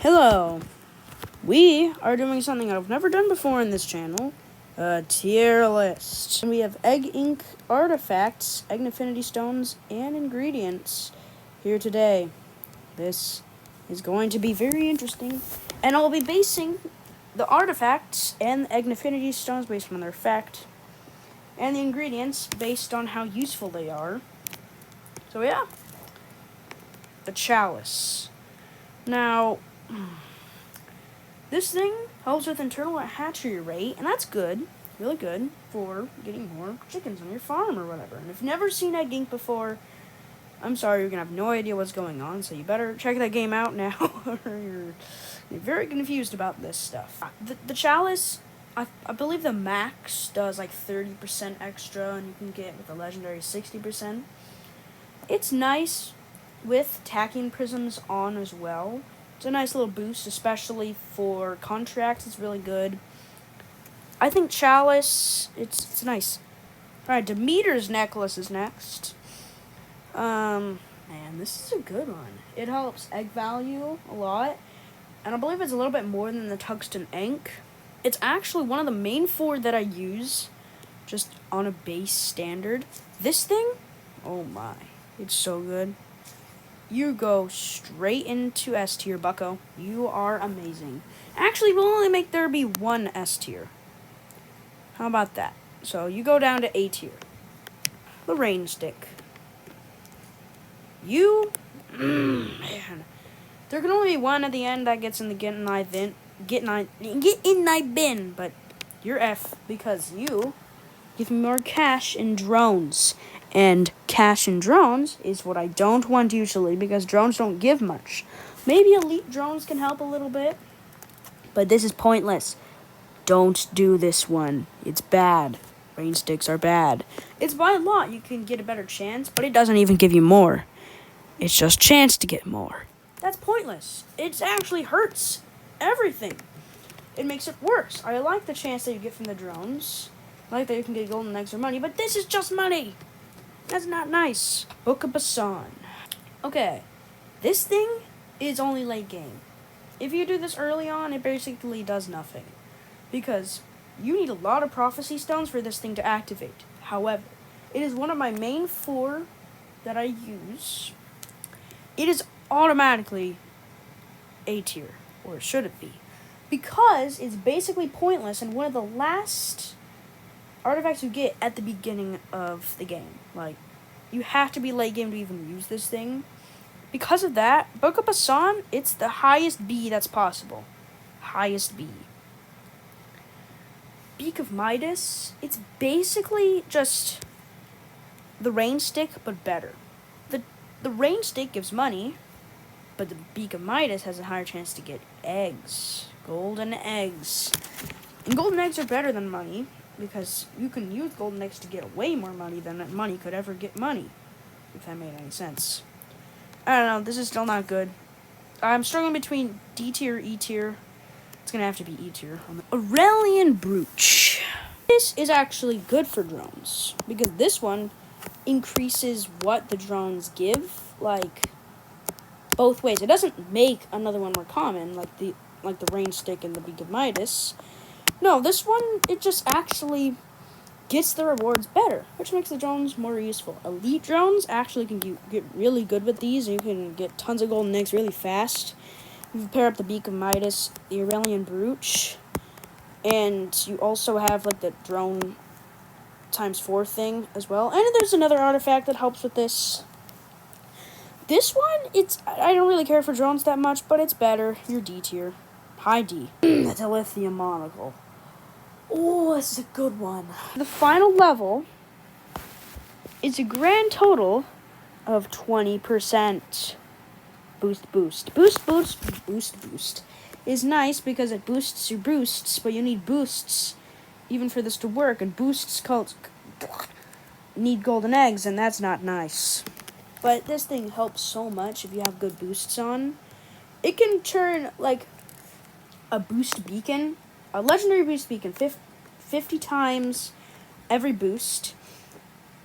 Hello. We are doing something I've never done before in this channel, a tier list. And we have egg ink artifacts, EGGFINITY stones, and ingredients here today. This is going to be very interesting, and I'll be basing the artifacts and the EGGFINITY stones based on their effect, and the ingredients based on how useful they are. So yeah, the chalice. Now, this thing helps with internal hatchery rate, and that's good, really good, for getting more chickens on your farm or whatever. And if you've never seen egg ink before, I'm sorry, you're going to have no idea what's going on, so you better check that game out now, or you're very confused about this stuff. The chalice, I believe the max does like 30% extra, and you can get with the legendary 60%. It's nice with tacking prisms on as well. It's a nice little boost, especially for contracts. It's really good. I think chalice, it's nice. Alright, Demeter's necklace is next. Man, this is a good one. It helps egg value a lot, and I believe it's a little bit more than the tungsten ink. It's actually one of the main four that I use, just on a base standard. This thing, oh my, it's so good. You go straight into S tier, bucko. You are amazing. Actually, we'll only make there be one S tier. How about that? So you go down to A tier. The rain stick. Man. There can only be one at the end that gets in the get in thy bin, but you're F because you give me more cash in drones. And cash in drones is what I don't want usually, because drones don't give much. Maybe elite drones can help a little bit, but this is pointless. Don't do this one. It's bad. Rain sticks are bad. It's by a lot you can get a better chance, but it doesn't even give you more. It's just chance to get more. That's pointless. It actually hurts everything. It makes it worse. I like the chance that you get from the drones. I like that you can get golden eggs or money, but this is just money. That's not nice. Book of Basan. Okay, this thing is only late game. If you do this early on, it basically does nothing, because you need a lot of prophecy stones for this thing to activate. However, it is one of my main four that I use. It is automatically A tier, or should it be, because it's basically pointless and one of the last artifacts you get at the beginning of the game. Like, you have to be late game to even use this thing. Because of that, Book of Basan, it's the highest B that's possible. Highest B. Beak of Midas, it's basically just the rain stick, but better. The rain stick gives money, but the Beak of Midas has a higher chance to get eggs. Golden eggs. And golden eggs are better than money, because you can use golden eggs to get way more money than money could ever get money, if that made any sense. I don't know, this is still not good. I'm struggling between D tier, E tier. It's gonna have to be E tier. Aurelian Brooch. This is actually good for drones, because this one increases what the drones give, like, both ways. It doesn't make another one more common, like the rain stick and the Beak of Midas. No, this one, it just actually gets the rewards better, which makes the drones more useful. Elite drones actually can get really good with these. You can get tons of golden eggs really fast. You pair up the Beak of Midas, the Aurelian Brooch, and you also have like the drone ×4 thing as well. And there's another artifact that helps with this. This one, I don't really care for drones that much, but it's better. You're D tier. High D. That's a lithium monocle. Oh, this is a good one. The final level is a grand total of 20%. Boost is nice because it boosts your boosts, but you need boosts even for this to work, and boosts need golden eggs, and that's not nice. But this thing helps so much if you have good boosts on. It can turn like a boost beacon, a legendary boost beacon, 50 times every boost,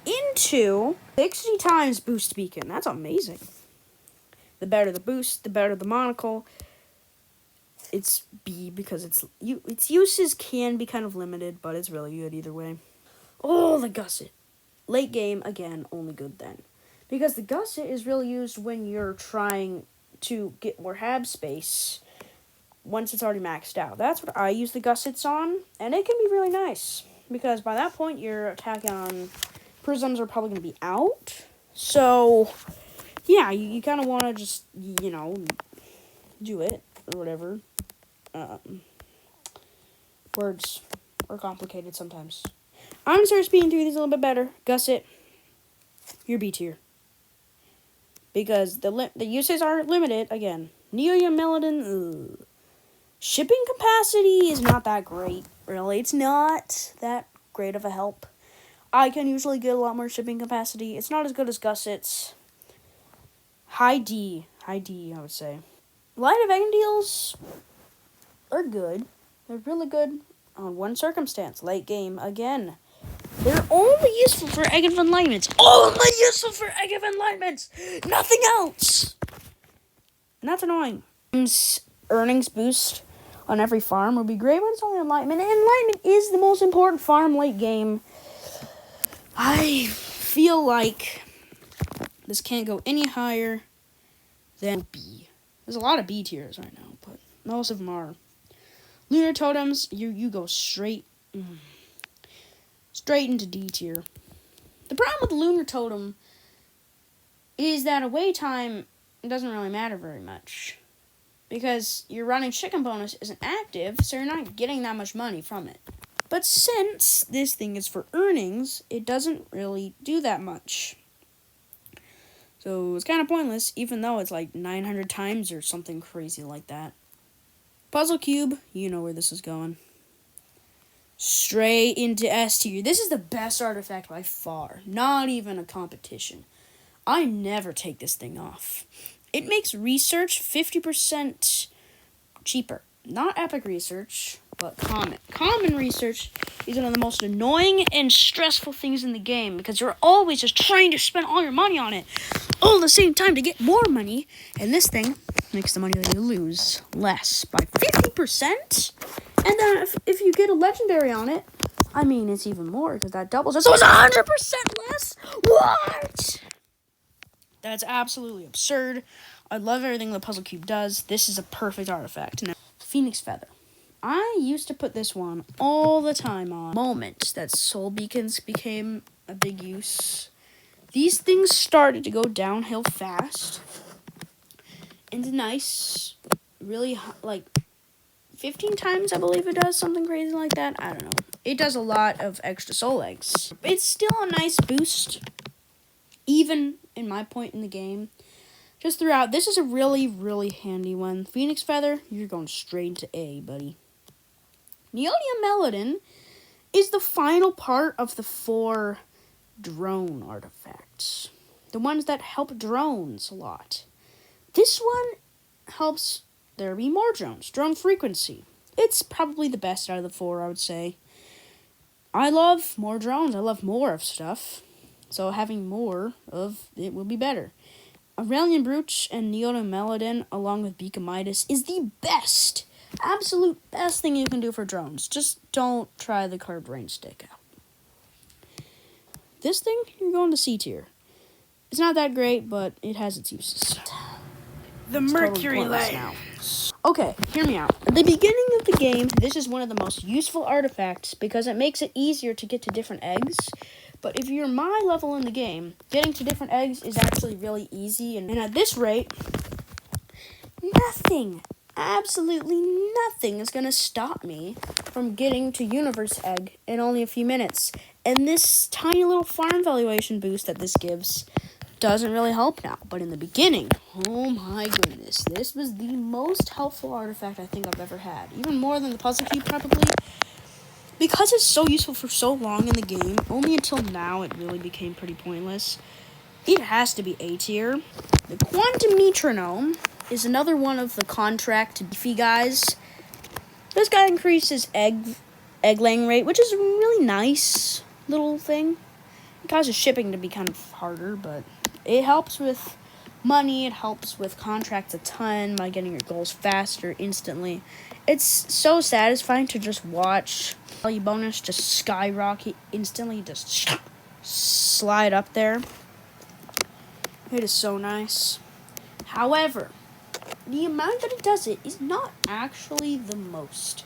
into 60 times boost beacon. That's amazing. The better the boost, the better the monocle. it's B because its uses can be kind of limited, but it's really good either way. Oh, the gusset. Late game, again, only good then. Because the gusset is really used when you're trying to get more hab space once it's already maxed out. That's what I use the gussets on, and it can be really nice. Because by that point, your attack on prisms are probably going to be out. So, yeah, you kind of want to just, do it, or whatever. Words are complicated sometimes. I'm going to start speeding through these a little bit better. Gusset, you're B tier. Because the uses are limited, again. Neolia Melodin, ugh. Shipping capacity is not that great, really. It's not that great of a help. I can usually get a lot more shipping capacity. It's not as good as Gusset's. High D, I would say. Light of Egg deals are good. They're really good on one circumstance. Late game, again. They're only useful for Egg of Enlightenments. Only useful for Egg of Enlightenments! Nothing else! And that's annoying. Earnings boost on every farm would be great, but it's only Enlightenment. And Enlightenment is the most important farm late game. I feel like this can't go any higher than B. There's a lot of B tiers right now, but most of them are. Lunar Totems, you go straight into D tier. The problem with the Lunar Totem is that away time doesn't really matter very much. Because your running chicken bonus isn't active, so you're not getting that much money from it. But since this thing is for earnings, it doesn't really do that much. So it's kind of pointless, even though it's like 900 times or something crazy like that. Puzzle Cube, you know where this is going. Straight into S tier. This is the best artifact by far. Not even a competition. I never take this thing off. It makes research 50% cheaper. Not epic research, but common. Common research is one of the most annoying and stressful things in the game because you're always just trying to spend all your money on it all at the same time to get more money. And this thing makes the money that you lose less by 50%. And then if you get a legendary on it, I mean, it's even more because that doubles it. So it's 100% less? What? That's absolutely absurd. I love everything the Puzzle Cube does. This is a perfect artifact. Now, Phoenix Feather. I used to put this one all the time on moments that soul beacons became a big use. These things started to go downhill fast. And nice, really, like, 15 times, I believe it does, something crazy like that. I don't know. It does a lot of extra soul eggs. It's still a nice boost, even in my point in the game. Just throughout, this is a really, really handy one. Phoenix Feather, you're going straight into A, buddy. Neolia Melodin is the final part of the 4 drone artifacts. The ones that help drones a lot. This one helps there be more drones. Drone frequency. It's probably the best out of the 4, I would say. I love more drones. I love more of stuff. So having more of it will be better. Aurelian Brooch and Neolia Melodin, along with Beacon Midas, is the best, absolute best thing you can do for drones. Just don't try the curved range stick out. This thing, you're going to C tier. It's not that great, but it has its uses. The Mercury Layer. Okay, hear me out. At the beginning of the game, this is one of the most useful artifacts because it makes it easier to get to different eggs. But if you're my level in the game, getting to different eggs is actually really easy. And at this rate, nothing, absolutely nothing is going to stop me from getting to Universe Egg in only a few minutes. And this tiny little farm valuation boost that this gives doesn't really help now. But in the beginning, oh my goodness, this was the most helpful artifact I think I've ever had. Even more than the Puzzle Cube, probably. Because it's so useful for so long in the game, only until now it really became pretty pointless. It has to be A tier. The Quantum Metronome is another one of the contract beefy guys. This guy increases egg laying rate, which is a really nice little thing. It causes shipping to be kind of harder, but it helps with money. It helps with contracts a ton by getting your goals faster, instantly. It's so satisfying to just watch value bonus just skyrocket instantly, just slide up there. It is so nice. However, the amount that it does it is not actually the most.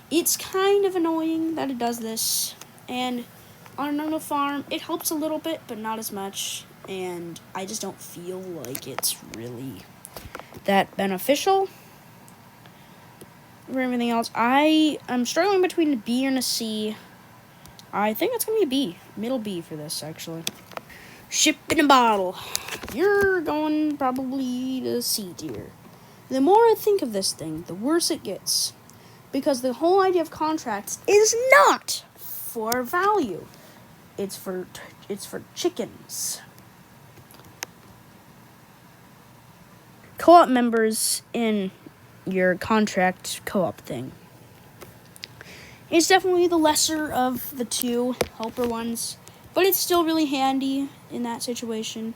It's kind of annoying that it does this, and on a normal farm, it helps a little bit, but not as much, and I just don't feel like it's really that beneficial. For everything else, I'm struggling between a B and a C. I think it's going to be a B, middle B for this, actually. Ship in a bottle. You're going probably to C tier. The more I think of this thing, the worse it gets. Because the whole idea of contracts is not for value. It's for chickens. Co-op members in your contract co-op thing. It's definitely the lesser of the two helper ones, but it's still really handy in that situation.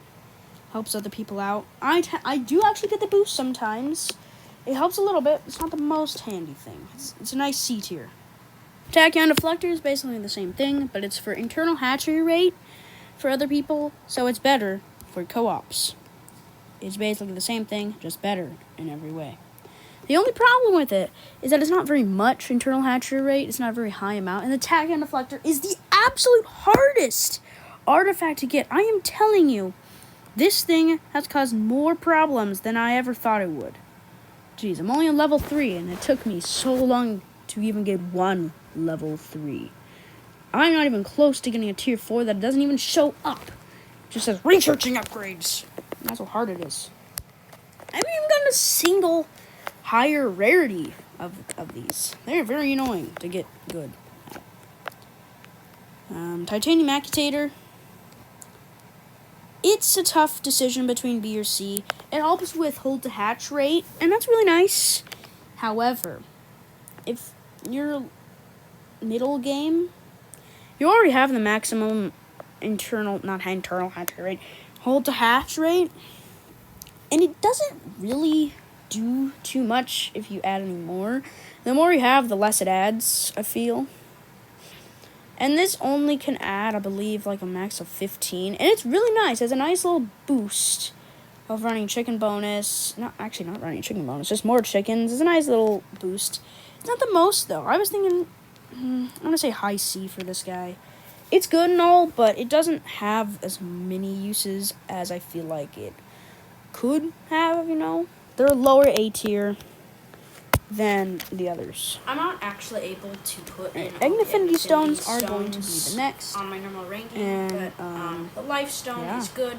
Helps other people out. I do actually get the boost sometimes. It helps a little bit. It's not the most handy thing. It's a nice C tier. Tachyon Deflector is basically the same thing, but it's for internal hatchery rate for other people, so it's better for co-ops. It's basically the same thing, just better in every way. The only problem with it is that it's not very much internal hatchery rate. It's not a very high amount, and the Tachyon Deflector is the absolute hardest artifact to get. I am telling you, this thing has caused more problems than I ever thought it would. Jeez, I'm only on level 3, and it took me so long to even get one level 3. I'm not even close to getting a tier 4 that doesn't even show up. It just says researching upgrades. That's how hard it is. I haven't even gotten a single higher rarity of these. They're very annoying to get good at. Titanium Acutator. It's a tough decision between B or C. It helps with hold to hatch rate, and that's really nice. However, if you're middle game, you already have the maximum not internal hatch rate, hold to hatch rate, and it doesn't really do too much if you add any more. The more you have, the less it adds, I feel. And this only can add, I believe, like a max of 15. And it's really nice. It has a nice little boost of running chicken bonus. Not running chicken bonus, just more chickens. It's a nice little boost. It's not the most, though. I was thinking, I'm going to say high C for this guy. It's good and all, but it doesn't have as many uses as I feel like it could have, you know. They're lower A tier than the others. I'm not actually able to put in EGGFINITY stones are going to be the next on my normal ranking, and but the life stone is good.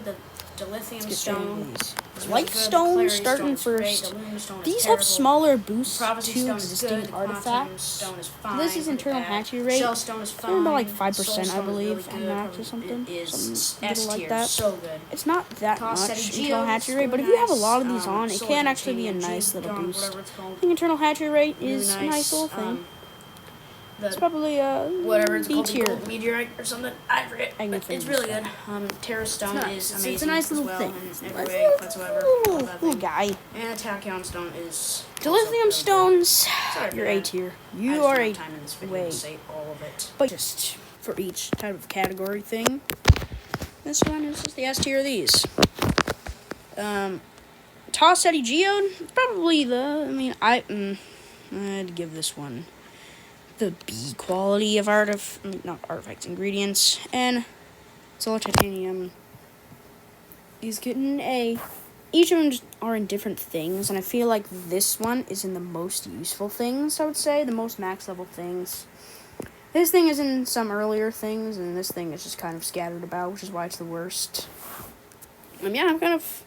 The lithium stone is really life good. stones The starting first. first. The lumen stone These is have terrible. smaller boosts Prophecy to stone is distinct good. Quantum artifacts. stone is fine. This is internal hatchery rate. Shell stone is fine. They're about like 5%, Soul I stone is believe, really on good. max or something. It is Something S like tier, that. so good. It's not that Toss much Steady internal Geode hatchery is rate, really but if you have a nice. lot of these on, it Soul can actually be a Titanium, nice little Dawn, boost. whatever it's called. I think internal hatchery rate Really is a nice little thing. It's The probably a whatever it's B called, tier. gold meteorite or something. I forget. But it's really good. Terra stone is amazing. It's a nice little as well thing. in every way whatsoever. Love that Little thing. guy. And Tachyon stone is The also lithium really good. stones, Sorry, you're man. A tier. I You just are don't A have time in this video wait. to say all of it. But just for each type of category thing. This one is just the S tier of these. Toss Steady Geode, probably I'd give this one the B quality of not artifacts, ingredients, and Solar Titanium is getting an A. Each of them are in different things, and I feel like this one is in the most useful things, I would say, the most max level things. This thing is in some earlier things, and this thing is just kind of scattered about, which is why it's the worst. Yeah, kind of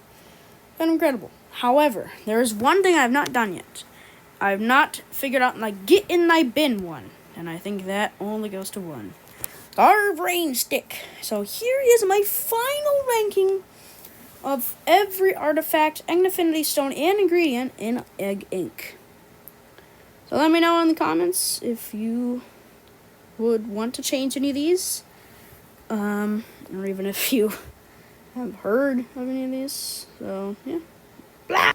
incredible. However, there is one thing I have not done yet. I have not figured out my get in thy bin one, and I think that only goes to 1. Our brain stick. So here is my final ranking of every artifact, EGGFINITY stone, and ingredient in Egg Inc. So let me know in the comments if you would want to change any of these, or even if you haven't heard of any of these, so yeah. Blah!